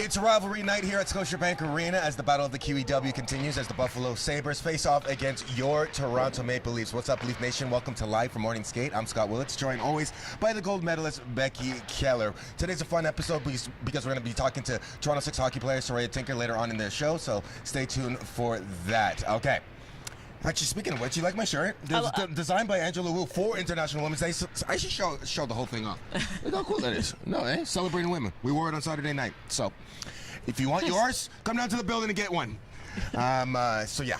It's a rivalry night here at Scotiabank Arena as the battle of the QEW continues as the Buffalo Sabres face off against your Toronto Maple Leafs. What's up, Leaf Nation? Welcome to Live from Morning Skate. I'm Scott Willats, joined always by the gold medalist Becky Kellar. Today's a fun episode because we're going to be talking to Toronto 6 hockey player Saroya Tinker later on in the show, so stay tuned for that. Okay. Actually, speaking of which, you like my shirt? Designed by Angela Wu for International Women's Day. So I should show the whole thing off. Look how cool that is. No, celebrating women. We wore it on Saturday night. So if you want yours, come down to the building and get one. So yeah,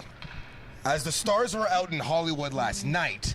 as the stars were out in Hollywood last night,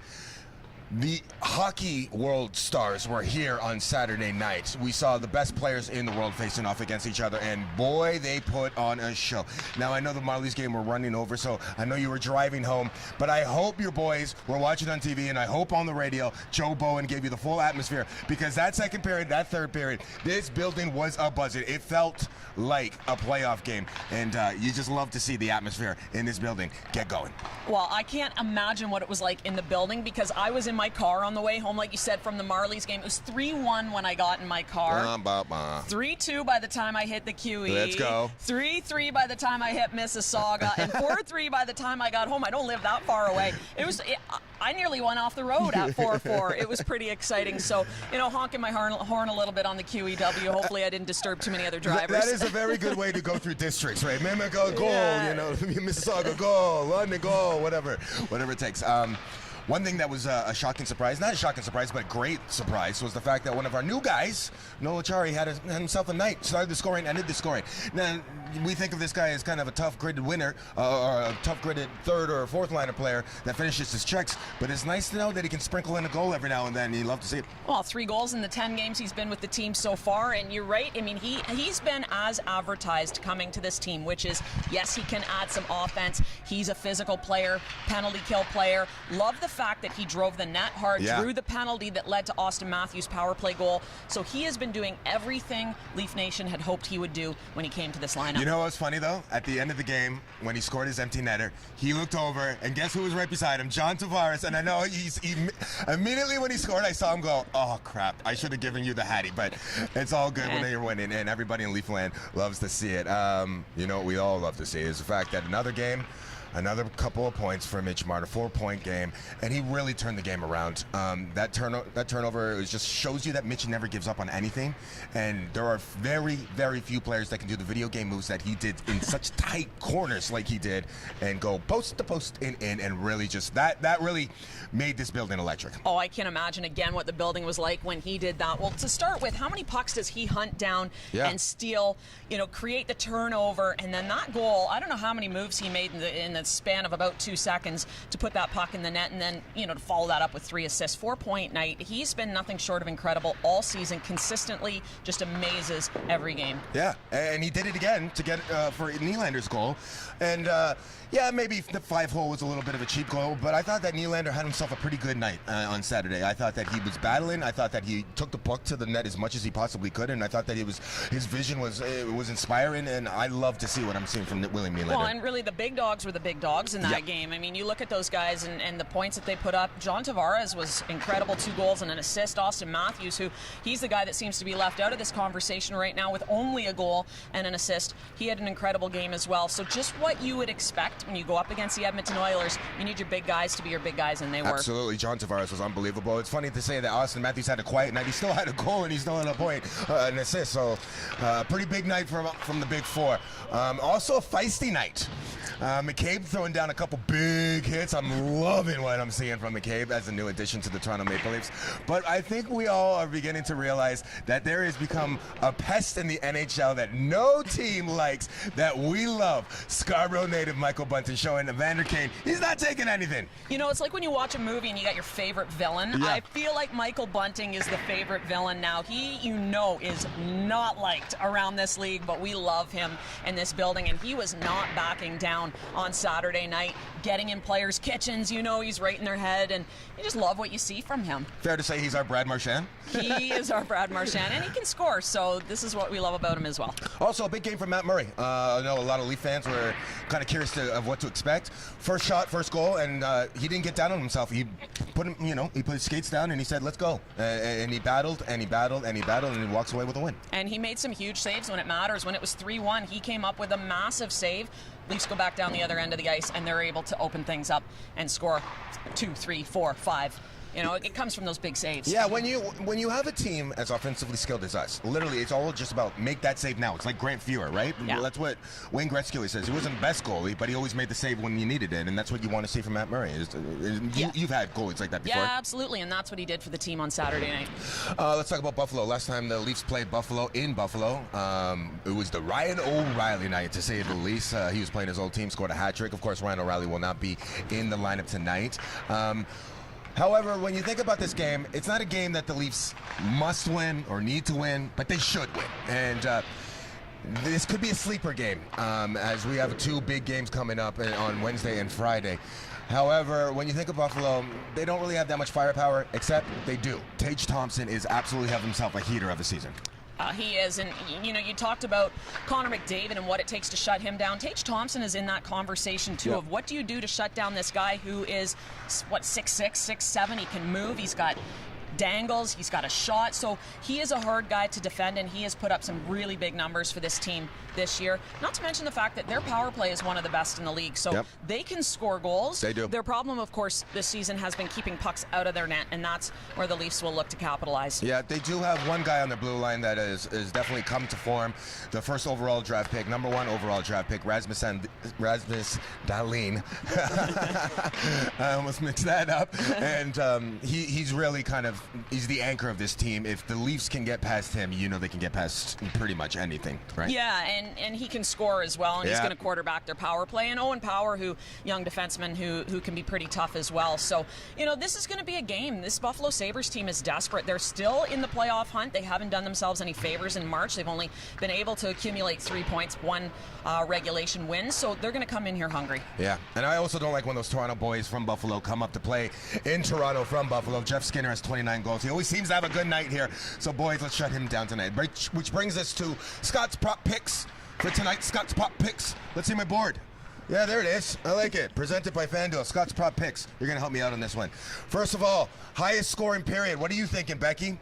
the hockey world stars were here on Saturday night. We saw the best players in the world facing off against each other, and boy, they put on a show. Now, I know the Marlies game were running over, so I know you were driving home, but I hope your boys were watching on TV, and I hope on the radio, Joe Bowen gave you the full atmosphere, because that second period, that third period, this building was a buzzing. It felt like a playoff game, and you just love to see the atmosphere in this building get going. Well, I can't imagine what it was like in the building, because I was in my car on the way home, like you said, from the Marlies game. It was 3-1 when I got in my car. 3-2 by the time I hit the QE. Let's go. 3-3 by the time I hit Mississauga, and 4-3 by the time I got home. I don't live that far away. I nearly went off the road at 4-4. It was pretty exciting. So, honking my horn a little bit on the QEW. Hopefully I didn't disturb too many other drivers. That is a very good way to go through districts, right? Mimica, goal, Mississauga, goal, London, goal, whatever it takes. One thing that was a shocking surprise, not a shocking surprise, but a great surprise, was the fact that one of our new guys, Noah Chari, had himself a night, started the scoring, ended the scoring. Now, we think of this guy as kind of a tough-gridded winner, or a tough-gridded third or fourth liner player that finishes his checks, but it's nice to know that he can sprinkle in a goal every now and then, and you love to see it. Well, 3 goals in the 10 games he's been with the team so far, and you're right. I mean, he's been as advertised coming to this team, which is, yes, he can add some offense. He's a physical player, penalty kill player. Love the fact that he drove the net hard, drew the penalty that led to Austin Matthews' power play goal. So he has been doing everything Leaf Nation had hoped he would do when he came to this lineup. You know what's funny, though? At the end of the game, when he scored his empty netter, he looked over, and guess who was right beside him? John Tavares. And I know he immediately when he scored, I saw him go, oh, crap, I should have given you the hattie. But it's all good when you're winning, and everybody in Leafland loves to see it. You know what we all love to see is the fact that another game, another couple of points for Mitch Marner, 4-point game, and he really turned the game around. That turnover just shows you that Mitch never gives up on anything, and there are very, very few players that can do the video game moves that he did in such tight corners like he did, and go post to post and really just that really made this building electric. Oh, I can't imagine again what the building was like when he did that. Well, to start with, how many pucks does he hunt down and steal, create the turnover, and then that goal, I don't know how many moves he made in the span of about 2 seconds to put that puck in the net, and then to follow that up with 3 assists. 4-point night. He's been nothing short of incredible all season, consistently just amazes every game. Yeah, and he did it again to get for Nylander's goal, and maybe the 5-hole was a little bit of a cheap goal, but I thought that Nylander had himself a pretty good night on Saturday. I thought that he was battling. I thought that he took the puck to the net as much as he possibly could, and I thought that his vision was inspiring, and I love to see what I'm seeing from William Nylander. Well, and really the big dogs were the big dogs in that game. I mean, you look at those guys and the points that they put up. John Tavares was incredible, 2 goals and an assist. Austin Matthews, he's the guy that seems to be left out of this conversation right now with only a goal and an assist. He had an incredible game as well. So just what you would expect when you go up against the Edmonton Oilers, you need your big guys to be your big guys, and they were. Absolutely. John Tavares was unbelievable. It's funny to say that Austin Matthews had a quiet night. He still had a goal and he still had a point, an assist. So pretty big night from the big four. Also a feisty night. McCabe throwing down a couple big hits. I'm loving what I'm seeing from McCabe as a new addition to the Toronto Maple Leafs. But I think we all are beginning to realize that there has become a pest in the NHL that no team likes, that we love. Scarborough native Michael Bunting showing Evander Kane, he's not taking anything. It's like when you watch a movie and you got your favorite villain. I feel like Michael Bunting is the favorite villain now. He, is not liked around this league, but we love him in this building, and he was not backing down on Saturday night, getting in players' kitchens. You know he's right in their head, and you just love what you see from him. Fair to say he's our Brad Marchand? He is our Brad Marchand, and he can score, so this is what we love about him as well. Also, a big game for Matt Murray. I know a lot of Leaf fans were kind of curious of what to expect. First shot, first goal, and he didn't get down on himself. He put him, he put his skates down and he said, "Let's go." And he battled and he battled and he battled, and he walks away with a win. And he made some huge saves when it matters. When it was 3-1, he came up with a massive save. Leafs go back down the other end of the ice, and they're able to open things up and score 2, 3, 4, 5. It comes from those big saves. Yeah, when you have a team as offensively skilled as us, literally, it's all just about make that save now. It's like Grant Fuhr, right? Yeah. That's what Wayne Gretzky always says. He wasn't the best goalie, but he always made the save when you needed it, and that's what you want to see from Matt Murray. You've had goalies like that before. Yeah, absolutely, and that's what he did for the team on Saturday night. Let's talk about Buffalo. Last time the Leafs played Buffalo in Buffalo, it was the Ryan O'Reilly night, to say the least. He was playing his old team, scored a hat trick. Of course, Ryan O'Reilly will not be in the lineup tonight. However, when you think about this game, it's not a game that the Leafs must win or need to win, but they should win. And this could be a sleeper game, as we have 2 big games coming up on Wednesday and Friday. However, when you think of Buffalo, they don't really have that much firepower, except they do. Tage Thompson is absolutely having himself a heater of a season. He is, and you talked about Connor McDavid and what it takes to shut him down. Tage Thompson is in that conversation too, of what do you do to shut down this guy who is, 6'6", 6'7", he can move, he's got dangles, he's got a shot, so he is a hard guy to defend, and he has put up some really big numbers for this team this year. Not to mention the fact that their power play is one of the best in the league, so they can score goals. They do. Their problem, of course, this season has been keeping pucks out of their net, and that's where the Leafs will look to capitalize. Yeah, they do have one guy on their blue line that is definitely come to form. The first overall draft pick, number 1 overall draft pick, Rasmus Dahlin. I almost mixed that up. And he's really he's the anchor of this team. If the Leafs can get past him, they can get past pretty much anything, right? Yeah, and he can score as well, and he's going to quarterback their power play. And Owen Power, young defenseman who can be pretty tough as well. So, this is going to be a game. This Buffalo Sabres team is desperate. They're still in the playoff hunt. They haven't done themselves any favors in March. They've only been able to accumulate 3 points, 1 regulation win. So they're going to come in here hungry. Yeah, and I also don't like when those Toronto boys from Buffalo come up to play in Toronto from Buffalo. Jeff Skinner has 29 goals. He always seems to have a good night here. So, boys, let's shut him down tonight. Which brings us to Scott's prop picks for tonight. Scott's prop picks. Let's see my board. Yeah, there it is. I like it. Presented by FanDuel. Scott's prop picks. You're going to help me out on this one. First of all, highest scoring period. What are you thinking, Becky?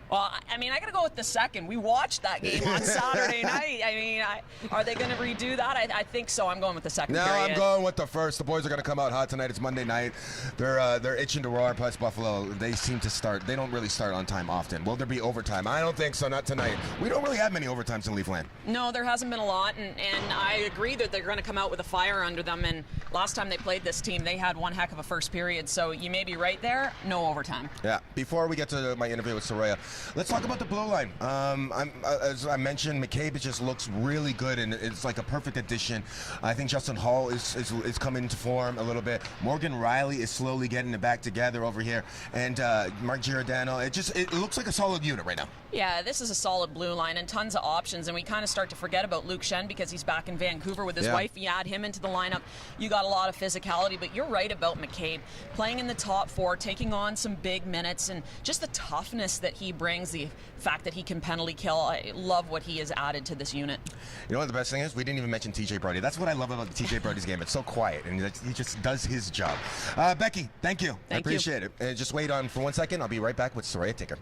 Well, I got to go with the second. We watched that game on Saturday night. Are they going to redo that? I think so. I'm going with the second period. I'm going with the first. The boys are going to come out hot tonight. It's Monday night. They're itching to roar. Plus Buffalo, they seem to start. They don't really start on time often. Will there be overtime? I don't think so. Not tonight. We don't really have many overtimes in Leafland. No, there hasn't been a lot, and I agree that they're going to come out with a fire under them. And last time they played this team, they had one heck of a first period. So you may be right there. No overtime. Yeah. Before we get to my interview with Saroya, let's talk about the blue line. As I mentioned, McCabe just looks really good, and it's like a perfect addition. I think Justin Hall is coming into form a little bit. Morgan Riley is slowly getting it back together over here, and Mark Giordano. It looks like a solid unit right now. Yeah, this is a solid blue line and tons of options, and we kind of start to forget about Luke Shen because he's back in Vancouver with his wife. You add him into the lineup, you got a lot of physicality, but you're right about McCabe. Playing in the top 4, taking on some big minutes, and just the toughness that he brings, the fact that he can penalty kill. I love what he has added to this unit. You know what the best thing is? We didn't even mention TJ Brody. That's what I love about the TJ Brody's game. It's so quiet, and he just does his job. Becky, thank you. I appreciate it. And just wait on for 1 second. I'll be right back with Saroya Tinker.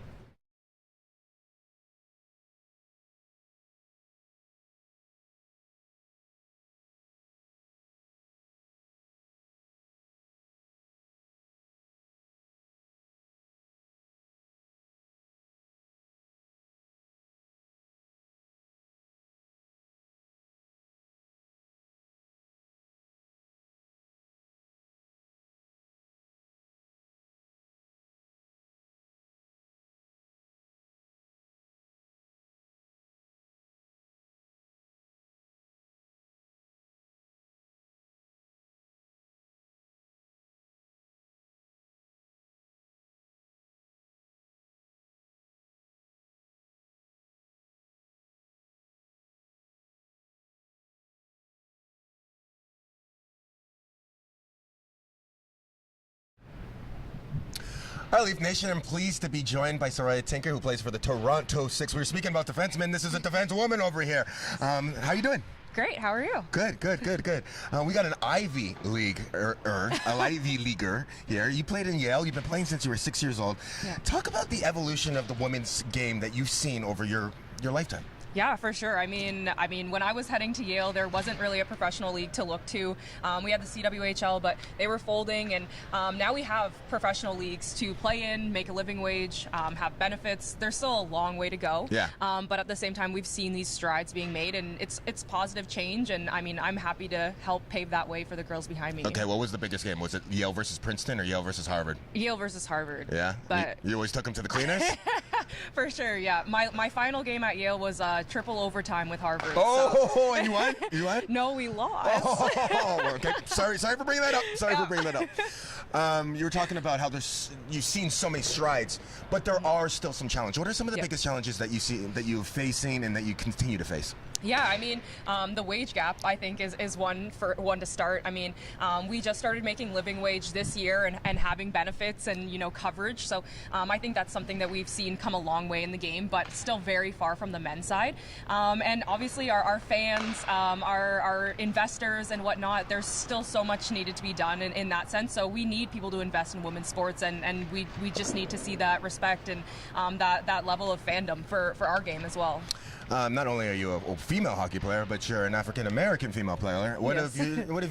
All right, Leaf Nation, I'm pleased to be joined by Saroya Tinker, who plays for the Toronto Six. We were speaking about defensemen. This is a defense woman over here. How you doing? Great. How are you? Good. We got an Ivy League, an Ivy Leaguer here. You played in Yale. You've been playing since you were 6 years old. Yeah. Talk about the evolution of the women's game that you've seen over your lifetime. Yeah, for sure. I mean, when I was heading to Yale, there wasn't really a professional league to look to. We had the CWHL, but they were folding, and now we have professional leagues to play in, make a living wage, have benefits. There's still a long way to go. Yeah. But at the same time, we've seen these strides being made, and it's positive change. And I mean, I'm happy to help pave that way for the girls behind me. Okay, what was the biggest game? Was it Yale versus Princeton or Yale versus Harvard? Yale versus Harvard. Yeah. But you always took them to the cleaners. For sure, yeah. My final game at Yale was triple overtime with Harvard. Oh, and you won? You won? No, we lost. Oh, okay. Sorry for bringing that up. You were talking about how you've seen so many strides, but there are still some challenges. What are some of the biggest challenges that you see, that you're facing, and that you continue to face? Yeah, I mean, the wage gap, I think, is one to start. I mean, we just started making living wage this year and having benefits and, coverage. So I think that's something that we've seen come a long way in the game, but still very far from the men's side. And obviously our fans, our investors and whatnot, there's still so much needed to be done in that sense. So we need people to invest in women's sports, and we just need to see that respect and that level of fandom for our game as well. Not only are you a female hockey player, but you're an African-American female player. What have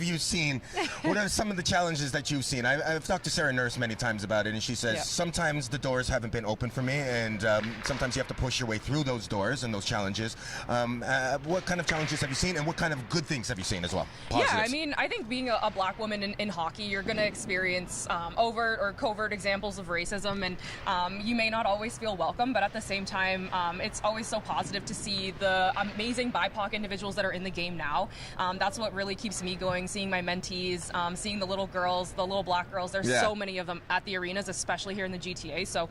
you seen? What are some of the challenges that you've seen? I've talked to Sarah Nurse many times about it, and she says sometimes the doors haven't been open for me, and sometimes you have to push your way through those doors and those challenges. What kind of challenges have you seen, and what kind of good things have you seen as well? Positives. Yeah, I mean, I think being a black woman in hockey, you're going to experience overt or covert examples of racism, and you may not always feel welcome, but at the same time, it's always so positive to see the amazing BIPOC individuals that are in the game now. That's what really keeps me going, seeing my mentees, seeing the little girls, the little black girls. There's so many of them at the arenas, especially here in the GTA. So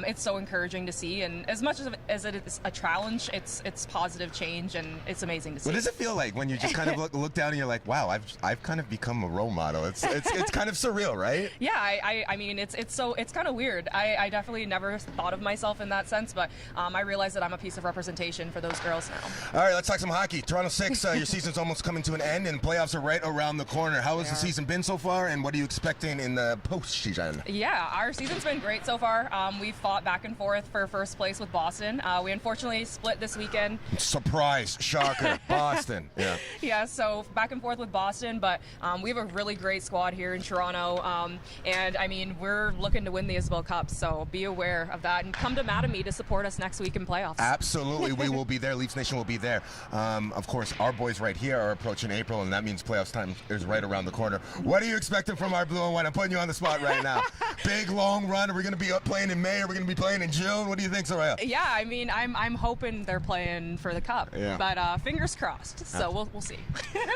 it's so encouraging to see. And as much as it is a challenge, it's positive change, and it's amazing to see. What does it feel like when you just kind of look down and you're like, wow, I've kind of become a role model? It's kind of surreal, right? Yeah, I mean, it's kind of weird. I definitely never thought of myself in that sense, but I realize that I'm a piece of representation for those girls now. All right, let's talk some hockey. Toronto Six, your season's almost coming to an end, and playoffs are right around the corner. How has the season been so far, and what are you expecting in the postseason? Yeah, our season's been great so far. We've fought back and forth for first place with Boston. We unfortunately split this weekend. Surprise, shocker, Boston. Yeah. Yeah, so back and forth with Boston, but we have a really great squad here in Toronto, and I mean, we're looking to win the Isabel Cup, so be aware of that, and come to Mattamy to support us next week in playoffs. Absolutely, we will be there. Leafs Nation will be there. Of course, our boys right here are approaching April, and that means playoffs time is right around the corner. What are you expecting from our blue and white? I'm putting you on the spot right now. Big, long run. Are we going to be playing in May? Are we going to be playing in June? What do you think, Saroya? Yeah, I mean, I'm hoping they're playing for the Cup, but fingers crossed. So we'll see.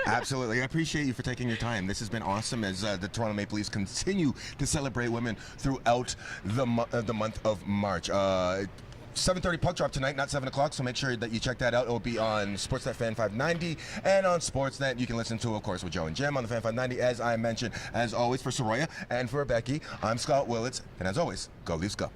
Absolutely. I appreciate you for taking your time. This has been awesome as the Toronto Maple Leafs continue to celebrate women throughout the month of March. 7:30 puck drop tonight, not 7 o'clock, so make sure that you check that out. It will be on Sportsnet Fan 590 and on Sportsnet. You can listen to, of course, with Joe and Jim on the Fan 590, as I mentioned. As always, for Saroya and for Becky, I'm Scott Willats, and as always, go Leafs go.